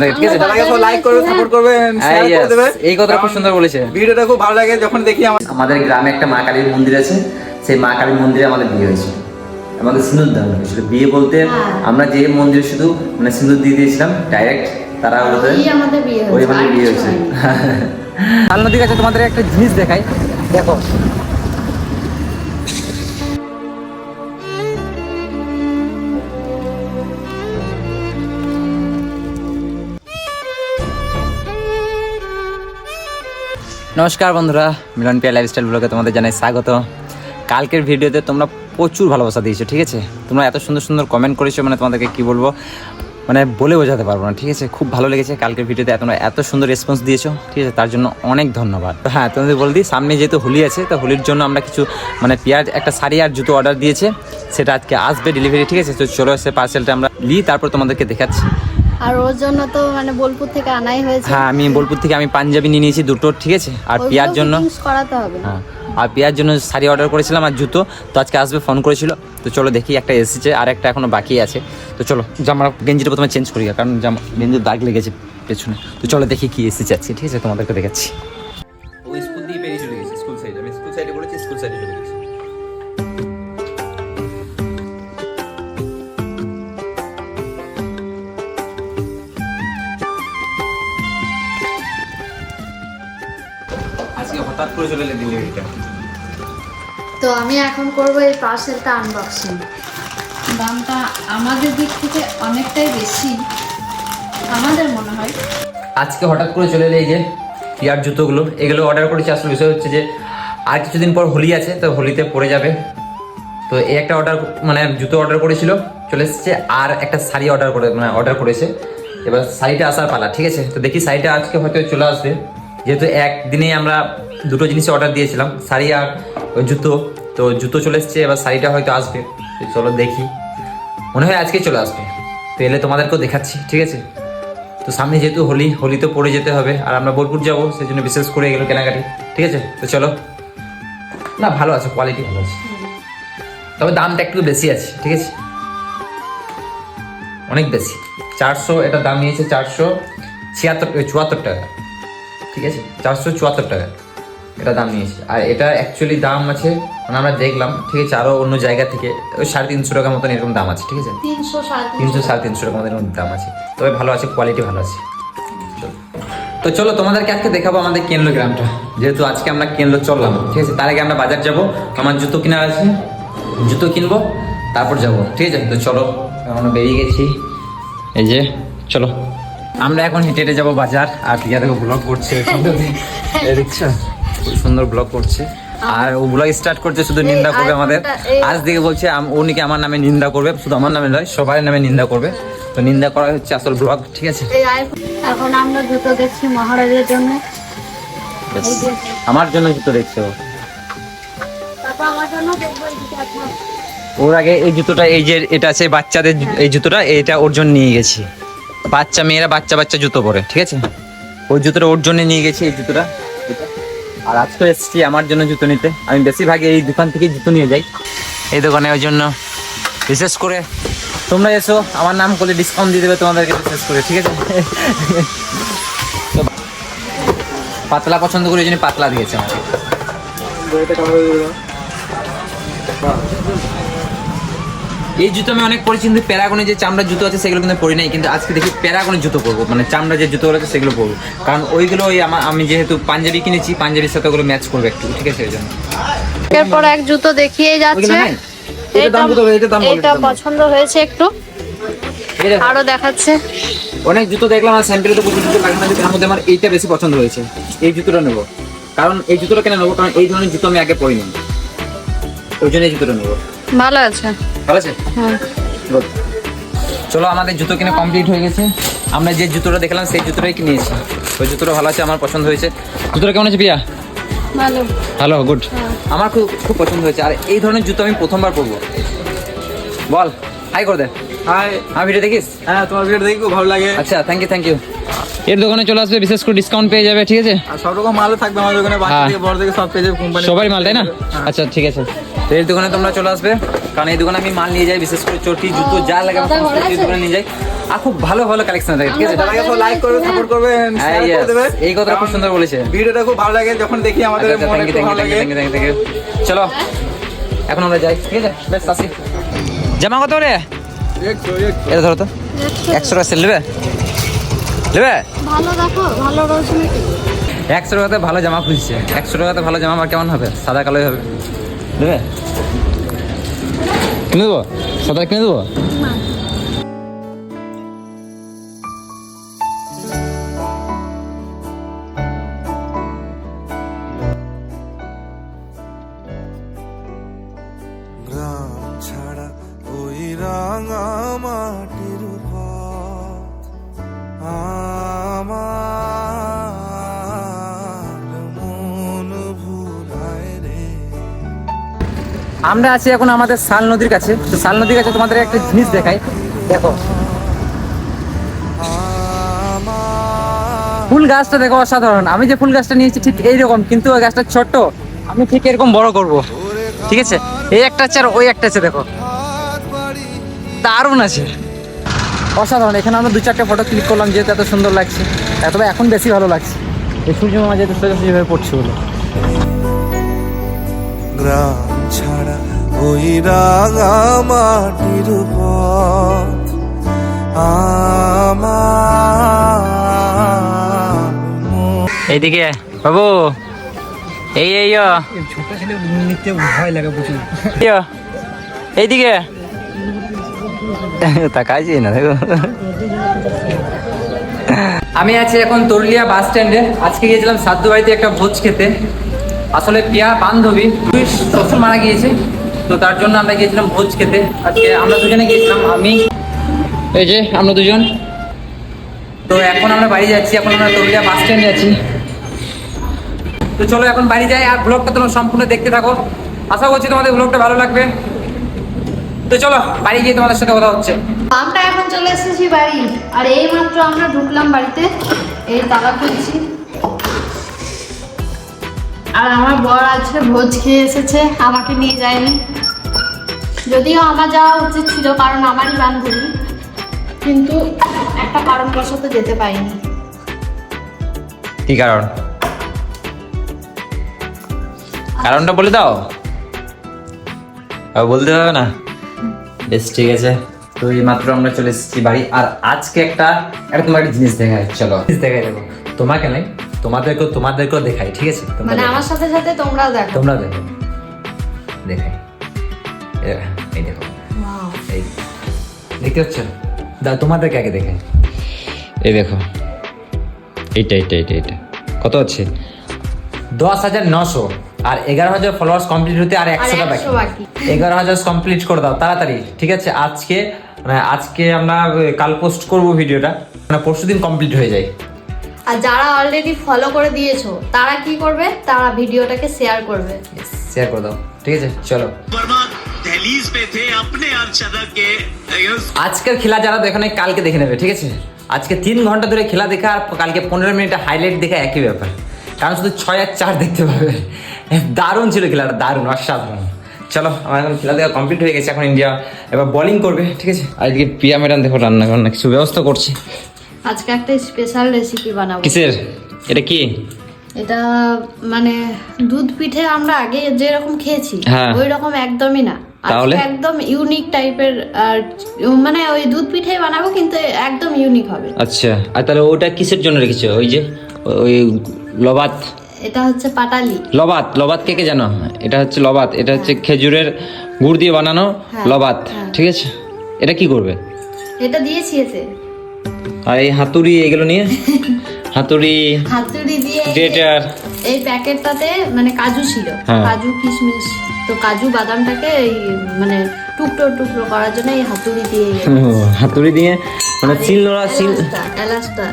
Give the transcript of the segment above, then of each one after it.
আমাদের গ্রামে একটা মা কালীর মন্দির আছে, সেই মা কালীর মন্দিরে আমাদের বিয়ে হয়েছিল। আমাদের সিঁদুর দান হয়েছিল। বিয়ে বলতে আমরা যে মন্দিরে শুধু মানে সিঁদুর দিয়ে দিয়েছিলাম ডাইরেক্ট, তারা আমাদের বিয়ে হয়েছে। নদীর কাছে তোমাদের একটা জিনিস দেখাই, দেখো নমস্কার বন্ধুরা, মিলন পিয়া লাইফস্টাইল ব্লগে তোমাদের জানাই স্বাগত। কালকের ভিডিওতে তোমরা প্রচুর ভালোবাসা দিয়েছো, ঠিক আছে? তোমরা এত সুন্দর সুন্দর কমেন্ট করেছো, মানে তোমাদেরকে কি বলবো, মানে বলে বোঝাতে পারবো না, ঠিক আছে? খুব ভালো লেগেছে কালকের ভিডিওতে, তোমরা এত সুন্দর রেসপন্স দিয়েছো, ঠিক আছে? তার জন্য অনেক ধন্যবাদ। তো হ্যাঁ, তোমাদের বল দিই, সামনে যেহেতু হোলি আছে, তো হোলির জন্য আমরা কিছু মানে পিয়ার একটা শাড়ি আর জুতো অর্ডার দিয়েছে, সেটা আজকে আসবে ডেলিভারি, ঠিক আছে? তো চলো এসে পার্সেলটা আমরা নিই, তারপর তোমাদেরকে দেখাচ্ছি। আর ওর জন্য তো মানে বোলপুর থেকে আনাই হয়েছে। হ্যাঁ, আমি বোলপুর থেকে আমি পাঞ্জাবি নিয়ে নিয়েছি দুটো, ঠিক আছে? আর পিয়ার জন্য করাতে হবে। হ্যাঁ, আর পিয়ার জন্য শাড়ি অর্ডার করেছিলাম আর জুতো, তো আজকে আসবে ফোন করেছিল। তো চলো দেখি, একটা এসেছে আর একটা এখনো বাকি আছে। তো চলো জামা গেঞ্জিটা প্রথমে চেঞ্জ করি, কারণ জামা গেঞ্জির দাগ লেগেছে পেছনে। তো চলো দেখি কি এসেছে আজকে, ঠিক আছে? তোমাদেরকে দেখাচ্ছি। ও স্কুল দিয়ে বেরিয়ে চলে গেছে, স্কুল সাইডে। আমি স্কুল সাইডে বলেছি, স্কুল সাইডে চলে গেছে। আজকে হঠাৎ করে চলে এলে ডেলিভারিটা। তো আমি এখন করব এই পার্সেলটা আনবক্সিং। দামটা আমাদের দিক থেকে অনেকটাই বেশি আমাদের মনে হয়। আজকে হঠাৎ করে চলে এলে এই যে পিয়ার জুতোগুলো, এগুলো অর্ডার করেছি। আসলে বিষয় হচ্ছে যে আর কিছুদিন পর হোলি আছে, তো হোলিতে পরে যাবে। তো এই একটা অর্ডার মানে জুতো অর্ডার করেছিল, চলে এসেছে। আর একটা শাড়ি অর্ডার করেছে। এবার শাড়িটা আসার পালা, ঠিক আছে? তো দেখি শাড়িটা আজকে হয়তো চলে আসবে, যেহেতু একদিনেই আমরা দুটো জিনিস অর্ডার দিয়েছিলাম, শাড়ি আর জুতো। তো জুতো চলে এসছে, এবার শাড়িটা হয়তো আসবে। তো চলো দেখি, মনে হয় আজকেই চলে আসবে। তো এলে তোমাদেরকেও দেখাচ্ছি, ঠিক আছে? তো সামনে যেহেতু হোলি তো পরে যেতে হবে, আর আমরা বোলপুর যাবো, সেই জন্য বিশেষ করে এগুলো কেনাকাটি, ঠিক আছে? তো চলো। না, ভালো আছে, কোয়ালিটি ভালো আছে, তবে দামটা একটু বেশি আছে, ঠিক আছে? অনেক বেশি, 400 এটা দাম নিয়েছে, 474 টাকা, ঠিক আছে? 474 টাকা এটা দাম নিয়েছে। আর এটা অ্যাকচুয়ালি দাম আছে, মানে আমরা দেখলাম, ঠিক আছে, আরও অন্য জায়গা থেকে ওই 350 টাকার মতন এরকম দাম আছে, ঠিক আছে? 300 350 টাকার মতন এরকম দাম আছে, তবে ভালো আছে, কোয়ালিটি ভালো আছে। তো চলো তোমাদেরকে আজকে দেখাবো আমাদের কেনলো গ্রামটা, যেহেতু আজকে আমরা কেনলো চললাম, ঠিক আছে? তার আগে আমরা বাজার যাবো, আমার জুতো কেনার আছে, জুতো কিনবো, তারপর যাবো, ঠিক আছে? তো চলো, এখন বেরিয়ে গেছি, এই যে চলো। আমরা এখন হেঁটে হেঁটে যাবো বাজার। আর প্রিয়া দেখো ব্লগ করছে, দেখছো খুব সুন্দর ব্লগ করছে। আর ও ব্লগ স্টার্ট করছে, শুধু নিন্দা করবে আমাদের। আজ থেকে বলছে ও নাকি আমার নামে নিন্দা করবে, শুধু আমার নামে নয়, সবার নামে নিন্দা করবে। তো নিন্দা করা হচ্ছে আসল ব্লগ, ঠিক আছে? এখন আমরা জুতো দেখছি মহারাজের জন্য। আমার জন্য জুতো দেখছো? তারপর আমার জন্য দেখবো। ওর আগে এই জুতোটা, এই যে এটা আছে বাচ্চাদের, এই জুতোটা এটা ওর জন্য নিয়ে গেছি। বাচ্চা মেয়েরা বাচ্চা জুতো পরে, ঠিক আছে? ওই জুতোটা ওর জন্য নিয়ে গেছি, এই জুতোটা। আর আজকে এসেছি আমার জন্য জুতো নিতে। আমি বেশিরভাগ এই দোকান থেকে জুতো নিয়ে যাই, এই দোকানে। ওই জন্য বিশেষ করে তোমরা এসো, আমার নাম করলে ডিসকাউন্ট দিয়ে দেবে তোমাদেরকে, বিশেষ করে, ঠিক আছে? তো পাতলা পছন্দ করে, ওই জন্য পাতলা দিয়েছে আমাকে। এই জুতো আমি অনেক পরেছি, কিন্তু প্যারাগনের যে চামড়ার জুতো আছে সেগুলো কিন্তু পরি নাই। কিন্তু আজকে দেখি প্যারাগনের জুতো পরবো, মানে চামড়া যে জুতোগুলো আছে সেগুলো পরবো, কারণ ওইগুলো ওই আমি যেহেতু পাঞ্জাবি কিনেছি, পাঞ্জাবির সাথে ওগুলো ম্যাচ করবে একটু, ঠিক আছে? ওই জন্য এরপর এক জুতো দেখিয়ে যাচ্ছে। এটা পছন্দ হয়েছে একটু, আরো দেখাচ্ছে। অনেক জুতো দেখলাম, আর স্যাম্পেলে তো প্রচুর জুতো লাগে না, তার মধ্যে আমার এইটা বেশি পছন্দ হয়েছে। এই জুতোটা নেবো, কারণ এই জুতোটা কেন নেবো, কারণ এই ধরনের জুতো আমি আগে পরিনি, ওই জন্য এই জুতোটা নেবো। ভালো আছে, ভালো আছে। চলো, আমাদের জুতো কিনে কমপ্লিট হয়ে গেছে। আমরা যে জুতোটা দেখলাম সেই জুতোটাই কিনেছি। ওই জুতোটা ভালো আছে, আমার পছন্দ হয়েছে। জুতোটা কেমন আছে প্রিয়া? ভালো, ভালো, গুড। আমার খুব পছন্দ হয়েছে। আর এই ধরনের জুতো আমি প্রথমবার পরবো। বল, হাই করে দে, হাই। আমার ভিডিও দেখিস? হ্যাঁ, তোমার ভিডিও দেখি খুব ভালো লাগে। আচ্ছা, থ্যাংক ইউ। এর দোকানে চলে আসবে, বিশেষ করে ডিসকাউন্ট পেয়ে যাবে, ঠিক আছে? আর সব রকম মালও থাকবে আমাদের ওখানে, বাচ্চা হ্যাঁ। থেকে বড় থেকে সব পেয়ে যাবে কোম্পানি। সবারই মাল, তাই না? হ্যাঁ। আচ্ছা, ঠিক আছে। তো এই দোকানে তোমরা চলে আসবে, কারণ এই দোকানে আমি মাল নিয়ে যাই, বিশেষ করে চটি, জুতো, যা লাগে আমি সমস্ত কিছু এই দোকানে নিয়ে যাই। আর খুব ভালো ভালো কালেকশন থাকে, ঠিক আছে? সবাইকে লাইক করবে, সাপোর্ট করবে, হ্যাঁ, শেয়ার করে yes, দেবে। এই কথাটা খুব সুন্দর বলেছে। ভিডিওটা খুব ভালো লাগে যখন দেখি, আমাদের আচ্ছা, মনে thank you, খুব thank you, ভালো thank you, লাগে। thank you, thank you. চলো এখন আমরা যাই, ঠিক আছে? বেশ, আসি। জামা কত রে? এটা ধরো তো, 100 টাকা সেল নেবে? নেবে? ভালো দেখো, ভালো রয়েছে নাকি? 100 টাকাতে ভালো জামা খুঁজছে। 100 টাকাতে ভালো জামা আমার কেমন হবে? সাদা কালোই হবে। নেবে? কিনে দেবো? সাদা কিনে দেবো? গ্রাম ছাড়া ওই রাঙা মাটির পথ আমার মন ভুলায় রে। আমরা আছি এখন আমাদের শাল নদীর কাছে। তো শাল নদীর কাছে তোমাদের একটা জিনিস দেখাই, দেখো ফুল গাছটা দেখো, অসাধারণ। আমি যে ফুল গাছটা নিয়েছি ঠিক এইরকম, কিন্তু ওই গাছটা ছোট্ট, আমি ঠিক এরকম বড় করব, ঠিক আছে? এই একটা আছে আর ওই একটা আছে, দেখো দারুণ আছে, অসাধারণ। এখানে আমরা 2-4টে ফটো ক্লিক করলাম, যেহেতু এত সুন্দর লাগছে। তবে এখন বেশি ভালো লাগছে এই সূর্য মামা যেহেতু সোজাসুজিভাবে পড়ছে বলে। গ্রাম ছাড়া ওই রাঙা মাটির পথ আমার এইদিকে বাবু, এই ছোট ছেলে নিতে ভয় লাগে প্রচুর। এইদিকে তাকাইছি না, দেখো। আমি আছি এখন তরুলিয়া বাস স্ট্যান্ডে। আজকে গিয়েছিলাম সাধ্য বাড়িতে একটা ভোজ খেতে। আসলে পিয়া বান্ধবী দুই শ্বশুর মারা গিয়েছে, তো তার জন্য আমরা গিয়েছিলাম ভোজ খেতে। আজকে আমরা দুজনে গিয়েছিলাম, আমি এই যে আমরা দুজন। তো এখন আমরা বাড়ি যাচ্ছি, এখন আমরা তরুলিয়া বাস স্ট্যান্ডে আছি। তো চলো এখন বাড়ি যাই, আর ব্লগটা তোমরা সম্পূর্ণ দেখতে থাকো। আশা করছি তোমাদের ব্লগটা ভালো লাগবে। তো চলো বাড়ি গিয়ে তোমাদের সাথে কথা হচ্ছে। আমরা এখন চলে এসেছি বাড়ি, আর এই মাত্র আমরা ঢুকলাম বাড়িতে, এই তালা খুলছি। আর আমার বর আজকে ভোজ খেয়ে এসেছে, আমাকে নিয়ে যায়নি। যদিও আমার যাওয়া উচিত ছিল, কারণ আমারই বান্ধবী, কিন্তু একটা কারণবশত যেতে পারিনি। কি কারণ? কারণটা বলে দাও। বলতে হবে না? বেশ, ঠিক আছে। তো এই মাত্র আমরা চলে এসেছি বাড়ি, আর আজকে একটা তোমার একটা জিনিস দেখাই। চলো জিনিস দেখাই দেবো, তোমাকে নাই, তোমাদেরকেও দেখাই, ঠিক আছে? তোমরা মানে দেখো। আমার সাথে সাথে তোমরাও দেখো। তোমরা দেখো, দেখাই। এই দেখো, Wow. এই দেখতে পাচ্ছ? তোমাদেরকে আগে দেখাই। এই দেখো, এইটা কত আছে? 10,900। আর 11,000 ফলোয়ার্স কমপ্লিট হতে আর 100টা বাকি। 11,000 কমপ্লিট করে দাও তাড়াতাড়ি, ঠিক আছে? আজকে আমরা কাল পোস্ট করব ভিডিওটা, মানে পরশুদিন কমপ্লিট হয়ে যায়। আর যারা অলরেডি ফলো করে দিয়েছো, তারা কি করবে? তারা ভিডিওটাকে শেয়ার করবে। শেয়ার করে দাও, ঠিক আছে? চলো। दहलीज पे थे अपने अर्शदा के আজকের খেলা যারা দেখে নাই, কালকে দেখে নেবে, ঠিক আছে? আজকে 3 ঘন্টা ধরে খেলা দেখা, আর কালকে 15 মিনিটে হাইলাইট দেখা, একই ব্যাপার। কারণ শুধু 6 আর 4 দেখতে পাবে। দারুণ ছিল খেলাটা, দারুণ, অসাধারণ। চলো, আমার এখন খেলা দেখা কমপ্লিট হয়ে গেছে। এখন ইন্ডিয়া এবার বোলিং করবে, ঠিক আছে? আর এদিকে প্রিয়া ম্যাডাম দেখো রান্না বান্না কিছু ব্যবস্থা করছে। আজকে একটা স্পেশাল রেসিপি বানাবো। কিসের? এটা কি? এটা মানে দুধ পিঠে আমরা আগে যেরকম খেয়েছি, হ্যাঁ। ওই রকম একদমই না। তাহলে? আজকে একদম ইউনিক টাইপের, আর মানে ওই দুধ পিঠেই বানাবো, কিন্তু একদম ইউনিক হবে। আচ্ছা, আর তাহলে ওটা কিসের জন্য রেখেছো? ওই যে ওই লবাত। এটা হচ্ছে পাটালি। লবাত কে জানো? এটা হচ্ছে লবাত, এটা হচ্ছে খেজুরের গুড় দিয়ে বানানো লবাত, ঠিক আছে? এটা কি করবে? এটা দিয়েছি এতে। আর এই হাতুড়ি এগুলো নিয়ে হাতুড়ি দিয়ে গ্রেটার, এই প্যাকেটটাতে মানে কাজু ছিল, হ্যাঁ। কাজু কিশমিশ, তো কাজু বাদামটাকে এই মানে টুকরো টুকরো করার জন্য এই হাতুড়ি দিয়ে হাতুড়ি দিয়ে মানে এলাচটা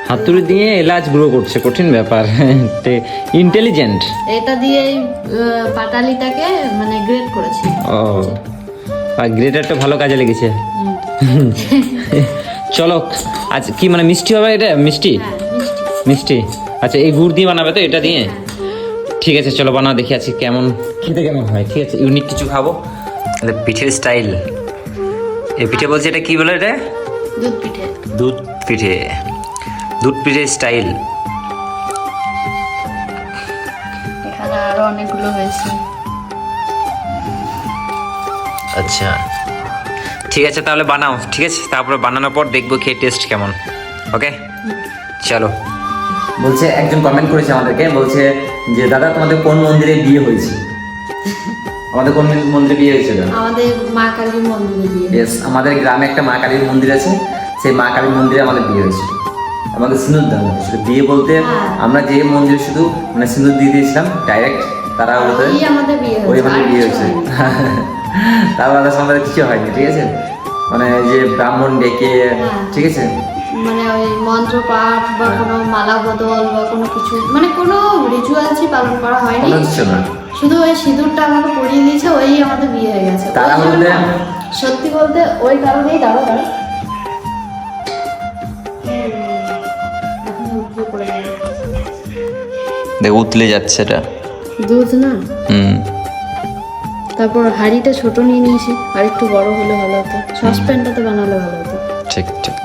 হাতুড়ি দিয়ে এলাচ গুঁড়ো করছে, কঠিন ব্যাপার। ইন্টেলিজেন্ট। এটা দিয়ে এই পাটালিটাকে মানে গ্রেট করেছি। ও আর গ্রেটারটা ভালো কাজে লেগেছে। চলো আজ কি মানে মিষ্টি হবে এটা? মিষ্টি মিষ্টি আচ্ছা, এই গুড় দিয়ে বানাবে তো এটা দিয়ে? ঠিক আছে চলো বানাও দেখি আজকে কেমন খেতে কেমন হয়। ঠিক আছে, ইউনিক কিছু খাবো। তাহলে পিঠের স্টাইল, এই পিঠে বলছে এটা কি বলে? এটা দুধ পিঠে। দুধ পিঠে, দুধ পিঠের স্টাইল। এখানে আরো অনেকগুলো হয়েছে। আচ্ছা ঠিক আছে তাহলে বানাও। ঠিক আছে, তারপরে বানানোর পর দেখবো খেয়ে টেস্ট কেমন। ওকে চলো। বলছে একজন কমেন্ট করেছে আমাদেরকে, বলছে যে দাদা তোমাদের কোন মন্দিরে বিয়ে হয়েছে? আমাদের কোন মন্দিরে বিয়ে হয়েছিল? আমাদের মা কালীর মন্দিরে বিয়ে। ইয়েস, আমাদের গ্রামে একটা মা কালীর মন্দির আছে, সেই মা কালীর মন্দিরে আমাদের বিয়ে হয়েছিল। আমাদের সিঁদুর দান হয়েছিল। বিয়ে বলতে আমরা যে মন্দিরে শুধু মানে সিঁদুর দিয়ে দিয়েছিলাম ডাইরেক্ট, তারা বলতে ওই আমাদের বিয়ে ওই হয়েছে, আমাদের আর বিয়ে কিছু হয়েছে। হয়নি। তার আমাদের কিছু হয়নি। ঠিক আছে, মানে যে ব্রাহ্মণ ডেকে, ঠিক আছে, মানে ওই মন্ত্র পাঠ বা কোনো মালা বদল বা কোনো কিছু মানে কোনো রিচুয়ালসই পালন করা হয়নি। কোনো কিছু না। শুধু ওই সিঁদুরটা আমাকে পরিয়ে দিয়েছে, ওই আমাদের বিয়ে হয়ে গেছে। তারা ওই জন্য বলতে- না, সত্যি বলতে ওই কারণেই দাঁড়ো দাঁড়ো দেখ উতলে যাচ্ছে এটা। দুধ না, হুম, তারপর হাঁড়িটা ছোট নিয়ে নিয়েছি, আর একটু বড় হলে ভালো হতো, সসপ্যানটাতে বানালে ভালো হতো। ঠিক ঠিক।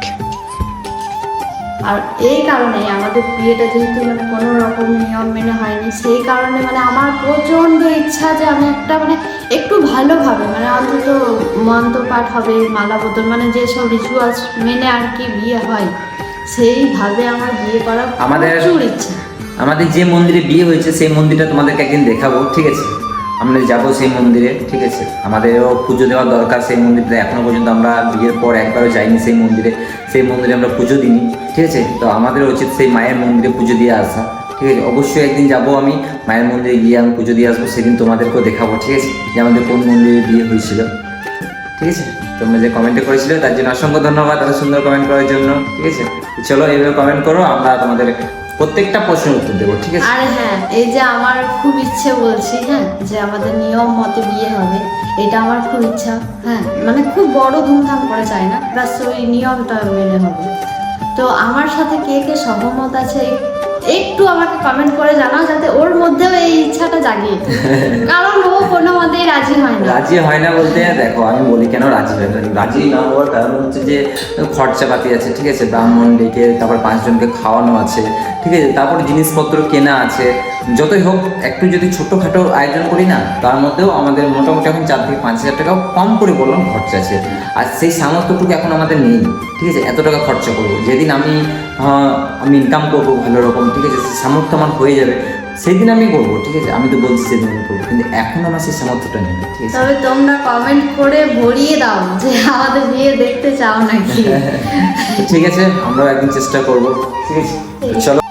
আর এই কারণে আমাদের বিয়েটা যেহেতু মানে কোনো রকম নিয়ম মেনে হয়নি, সেই কারণে মানে আমার প্রচণ্ড ইচ্ছা যে আমি একটা মানে একটু ভালোভাবে মানে অন্তত মন্ত্র পাঠ হবে, মালা বদল মানে যেসব রিচুয়ালস মেনে আর কি বিয়ে হয়, সেইভাবে আমার বিয়ে করার আমাদের- প্রচুর ইচ্ছা। আমাদের যে মন্দিরে বিয়ে হয়েছে সেই মন্দিরটা তোমাদেরকে একদিন দেখাবো। ঠিক আছে, আমরা যাবো সেই মন্দিরে। ঠিক আছে, আমাদেরও পুজো দেওয়ার দরকার সেই মন্দিরটা। এখনো পর্যন্ত আমরা বিয়ের পর একবারও যাইনি সেই মন্দিরে। সেই মন্দিরে আমরা পুজো দিইনি। ঠিক আছে, তো আমাদের উচিত সেই মায়ের মন্দিরে পুজো দিয়ে আসা। ঠিক আছে, অবশ্যই একদিন যাবো আমি মায়ের মন্দিরে গিয়ে আমি পুজো দিয়ে আসবো, সেদিন তোমাদেরকেও দেখাবো। ঠিক আছে, যে আমাদের কোন মন্দিরে বিয়ে হয়েছিল। ঠিক আছে, তোমরা যে কমেন্টে করেছিলে তার জন্য অসংখ্য ধন্যবাদ, এত সুন্দর কমেন্ট করার জন্য। ঠিক আছে, চলো এইভাবে কমেন্ট করো, আমরা তোমাদের প্রত্যেকটা প্রশ্নের উত্তর দেবো। ঠিক আছে, আর হ্যাঁ, এই যে আমার খুব ইচ্ছে বলছি, হ্যাঁ, যে আমাদের নিয়ম মতে বিয়ে হবে, এটা আমার খুব ইচ্ছা। হ্যাঁ, মানে খুব বড় ধুমধাম করে চাই না, ব্যাস ওই নিয়মটা মেনে হবে। তো আমার সাথে কে কে সহমত আছে একটু আমাকে কমেন্ট করে জানাও, যাতে ওর মধ্যেও এই ইচ্ছাটা জাগিয়ে, কারণ ও কোনো মতেই রাজি হয় না। রাজি হয় না বলতে দেখো আমি বলি কেন রাজি হয় না। রাজি না হওয়ার কারণ হচ্ছে যে খরচাপাতি আছে। ঠিক আছে, ব্রাহ্মণ ডেকে তারপর 5 জনকে খাওয়ানো আছে। ঠিক আছে, তারপর জিনিসপত্র কেনা আছে। যতই হোক একটু যদি ছোটোখাটো আয়োজন করি না, তার মধ্যেও আমাদের মোটামুটি এখন 4 থেকে 5 হাজার টাকাও কম করে বললাম খরচা আছে। আর সেই সামর্থ্যটুকু এখন আমাদের নেই। ঠিক আছে, এত টাকা খরচা করবো যেদিন আমি ইনকাম করবো ভালো রকম। ঠিক আছে, সেই সামর্থ্য আমার হয়ে যাবে, সেদিন আমি করবো। ঠিক আছে, আমি তো বলছি সেদিন আমি করবো, কিন্তু এখন আমার সেই সামর্থ্যটা নেই। ঠিক আছে, তবে তোমরা কমেন্ট করে ভরিয়ে দাও যে আমাদের বিয়ে দেখতে চাও নাকি। তো ঠিক আছে, আমরাও একদিন চেষ্টা করবো। ঠিক আছে, তো চলো।